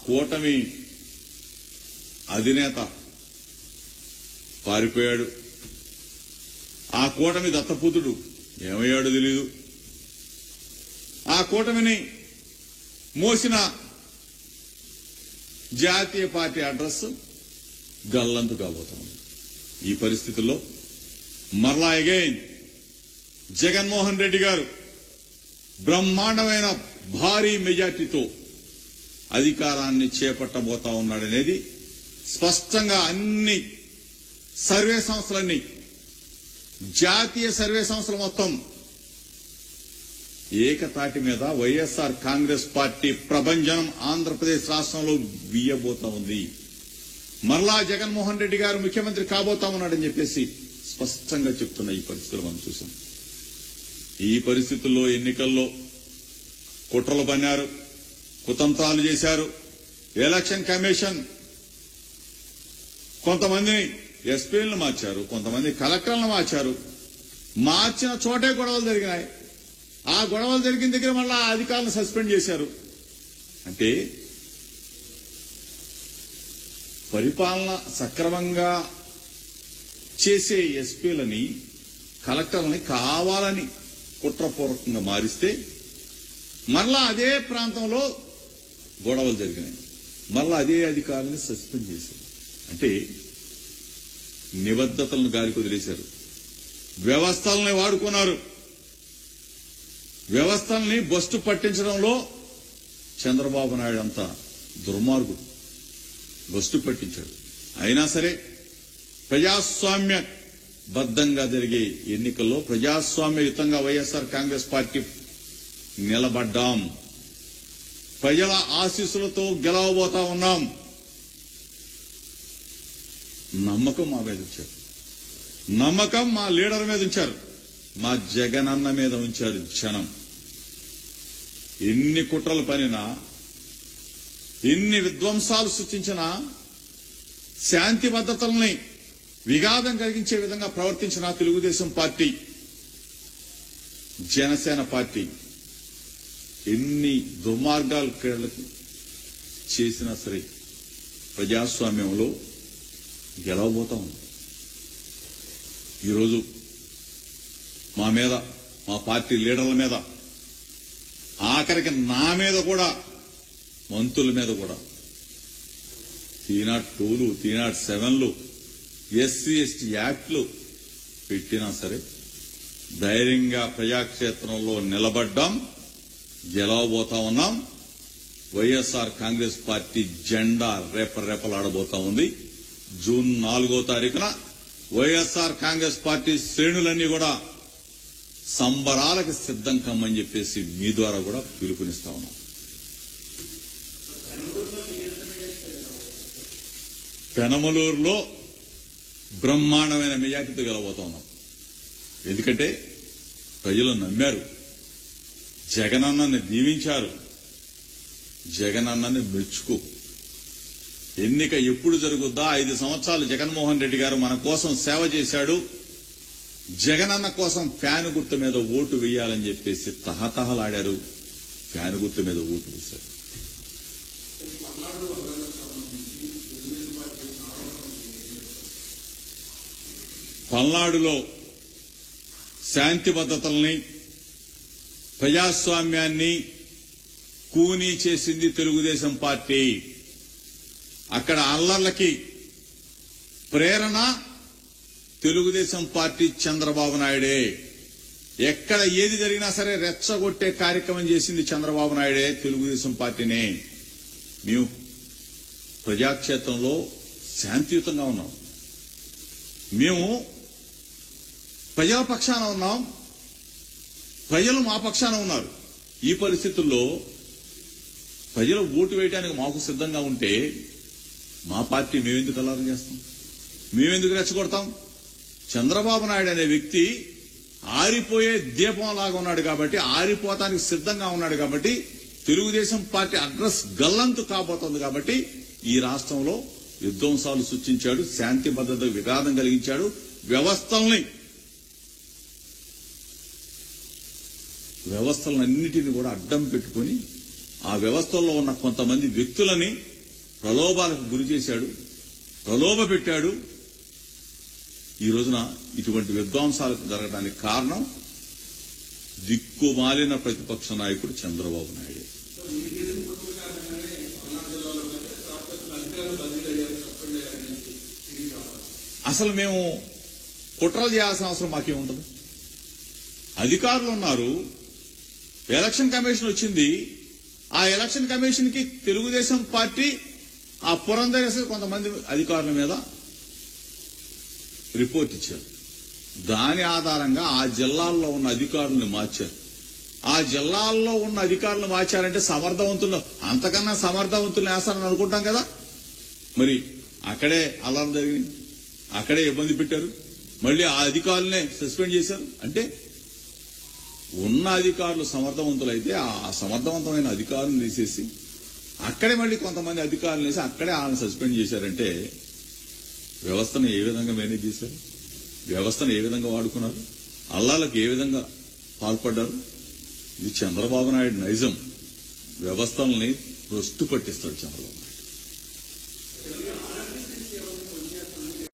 కూటమి అధినేత పారిపోయాడు. ఆ కూటమి దత్తపుత్రుడు ఏమయ్యాడో తెలీదు. ఆ కూటమిని మోసిన జాతీయ పార్టీ అడ్రస్ గల్లంతు కాబోతోంది. ఈ పరిస్థితుల్లో మరలా అగైన్ జగన్మోహన్ రెడ్డి గారు బ్రహ్మాండమైన భారీ మెజార్టీతో అధికారాన్ని చేపట్టబోతా ఉన్నాడనేది స్పష్టంగా అన్ని సర్వే సంస్థలన్నీ, జాతీయ సర్వే సంస్థలు మొత్తం ఏకతాటి మీద వైఎస్ఆర్ కాంగ్రెస్ పార్టీ ప్రభంజనం ఆంధ్రప్రదేశ్ రాష్ట్రంలో వీయబోతా ఉంది. మరలా జగన్మోహన్ రెడ్డి గారు ముఖ్యమంత్రి కాబోతా ఉన్నాడని చెప్పేసి స్పష్టంగా చెప్తున్న ఈ పరిస్థితులు మనం చూసాం. ఈ పరిస్థితుల్లో ఎన్నికల్లో కుట్రలు పన్నారు, కుతంత్రాలు చేశారు. ఎలక్షన్ కమిషన్ కొంతమందిని ఎస్పీలను మార్చారు, కొంతమంది కలెక్టర్లను మార్చారు. మార్చిన చోటే గొడవలు జరిగినాయి. ఆ గొడవలు జరిగిన దగ్గర మళ్ళా అధికారులను సస్పెండ్ చేశారు. అంటే పరిపాలన సక్రమంగా చేసే ఎస్పీలని, కలెక్టర్లని కావాలని కుట్రపూర్వకంగా మారిస్తే మరలా అదే ప్రాంతంలో గొడవలు జరిగినాయి. మరలా అదే అధికారులను సస్పెండ్ చేశారు. అంటే నిబద్ధతలను గాలికి వదిలేశారు. వ్యవస్థల్ని వాడుకున్నారు. వ్యవస్థల్ని బస్టు పట్టించడంలో చంద్రబాబు నాయుడు అంత దుర్మార్గుడు, బస్టు పట్టించాడు. అయినా సరే ప్రజాస్వామ్య బద్దంగా జరిగే ఎన్నికల్లో ప్రజాస్వామ్యయుతంగా వైఎస్ఆర్ కాంగ్రెస్ పార్టీ నిలబడ్డాం. ప్రజల ఆశీస్సులతో గెలవబోతా ఉన్నాం. నమ్మకం మా మీద ఉంచారు. నమ్మకం మా లీడర్ మీద ఉంచారు. మా జగనన్న మీద ఉంచారు జనం. ఎన్ని కుట్రలు పనినా, ఎన్ని విధ్వంసాలు సృష్టించినా, శాంతి భద్రతల్ని విఘాతం కలిగించే విధంగా ప్రవర్తించిన తెలుగుదేశం పార్టీ, జనసేన పార్టీ ఎన్ని దుర్మార్గాలు క్రీడలకు చేసినా సరే ప్రజాస్వామ్యంలో గెలవబోతా ఉంది. ఈరోజు మా మీద, మా పార్టీ లీడర్ల మీద, ఆఖరికి నా మీద కూడా, మంత్రుల మీద కూడా 302లు 307లు ఎస్సీ ఎస్టీ యాక్ట్లు పెట్టినా సరే ధైర్యంగా ప్రజాక్షేత్రంలో నిలబడ్డాం, గెలవబోతా ఉన్నాం. వైఎస్ఆర్ కాంగ్రెస్ పార్టీ జెండా రేపరేపలాడబోతా ఉంది. జూన్ 4వ తారీఖున వైఎస్ఆర్ కాంగ్రెస్ పార్టీ శ్రేణులన్నీ కూడా సంబరాలకు సిద్ధం కమ్మని చెప్పేసి మీ ద్వారా కూడా పిలుపునిస్తా ఉన్నాం. పెనమలూరులో బ్రహ్మాండమైన మెజార్టీతో గెలవబోతా ఉన్నాం. ఎందుకంటే ప్రజలు నమ్మారు, జగనన్నని దీవించారు, జగనన్నని మెచ్చుకో. ఎన్నిక ఎప్పుడు జరుగుద్దా? 5 సంవత్సరాలు జగన్మోహన్ రెడ్డి గారు మన కోసం సేవ చేశాడు, జగనన్న కోసం ఫ్యాన్ గుర్తు మీద ఓటు వేయాలని చెప్పేసి తహతహలాడారు. ఫ్యాన్ గుర్తు మీద ఓటు వేశారు. పల్నాడులో శాంతి భద్రతల్ని, ప్రజాస్వామ్యాన్ని కూనీ చేసింది తెలుగుదేశం పార్టీ. అక్కడ అల్లర్లకి ప్రేరణ తెలుగుదేశం పార్టీ, చంద్రబాబు నాయుడే. ఎక్కడ ఏది జరిగినా సరే రెచ్చగొట్టే కార్యక్రమం చేసింది చంద్రబాబు నాయుడే, తెలుగుదేశం పార్టీనే. మేము ప్రజాక్షేత్రంలో శాంతియుతంగా ఉన్నాం. మేము ప్రజల పక్షాన ఉన్నాం, ప్రజలు మా పక్షాన ఉన్నారు. ఈ పరిస్థితుల్లో ప్రజలు ఓటు వేయడానికి మాకు సిద్ధంగా ఉంటే మా పార్టీ మేమెందుకు అల్లరి చేస్తాం? మేమెందుకు రెచ్చగొడతాం? చంద్రబాబు నాయుడు అనే వ్యక్తి ఆరిపోయే దీపం లాగా ఉన్నాడు కాబట్టి, ఆరిపోతానికి సిద్ధంగా ఉన్నాడు కాబట్టి, తెలుగుదేశం పార్టీ అడ్రస్ గల్లంతు కాబోతోంది కాబట్టి ఈ రాష్ట్రంలో విధ్వంసాలు సృష్టించాడు, శాంతి భద్రతకు విఘాతం కలిగించాడు. వ్యవస్థలన్నిటిని కూడా అడ్డం పెట్టుకుని ఆ వ్యవస్థల్లో ఉన్న కొంతమంది వ్యక్తులని ప్రలోభాలకు గురి చేశాడు, ప్రలోభ పెట్టాడు. ఈ రోజున ఇటువంటి విధ్వంసాలకు జరగడానికి కారణం దిక్కుమాలిన ప్రతిపక్ష నాయకుడు చంద్రబాబు నాయుడు. అసలు మేము కుట్రలు చేయాల్సిన అవసరం మాకేముంటుంది? అధికారులు ఉన్నారు, ఎలక్షన్ కమిషన్ వచ్చింది. ఆ ఎలక్షన్ కమిషన్ కి తెలుగుదేశం పార్టీ ఆ పురంధరేశ్వరి కొంతమంది అధికారుల మీద రిపోర్ట్ ఇచ్చారు. దాని ఆధారంగా ఆ జిల్లాల్లో ఉన్న అధికారులను మార్చారు. ఆ జిల్లాల్లో ఉన్న అధికారులను మార్చారంటే సమర్థవంతులు, అంతకన్నా సమర్థవంతులు వేస్తారని అనుకుంటాం కదా. మరి అక్కడే అల్లరి జరిగింది, అక్కడే ఇబ్బంది పెట్టారు, మళ్ళీ ఆ అధికారులనే సస్పెండ్ చేశారు. అంటే ఉన్న అధికారులు సమర్థవంతులైతే ఆ సమర్థవంతమైన అధికారులను తీసేసి అక్కడే మళ్ళీ కొంతమంది అధికారులు వేసి అక్కడే వాళ్ళని సస్పెండ్ చేశారంటే వ్యవస్థను ఏ విధంగా మేనేజ్ చేశారు, వ్యవస్థను ఏ విధంగా వాడుకున్నారు, అల్లాలకు ఏ విధంగా పాల్పడ్డారు. ఇది చంద్రబాబు నాయుడు నైజం. వ్యవస్థల్ని భ్రష్టు పట్టిస్తాడు చంద్రబాబు.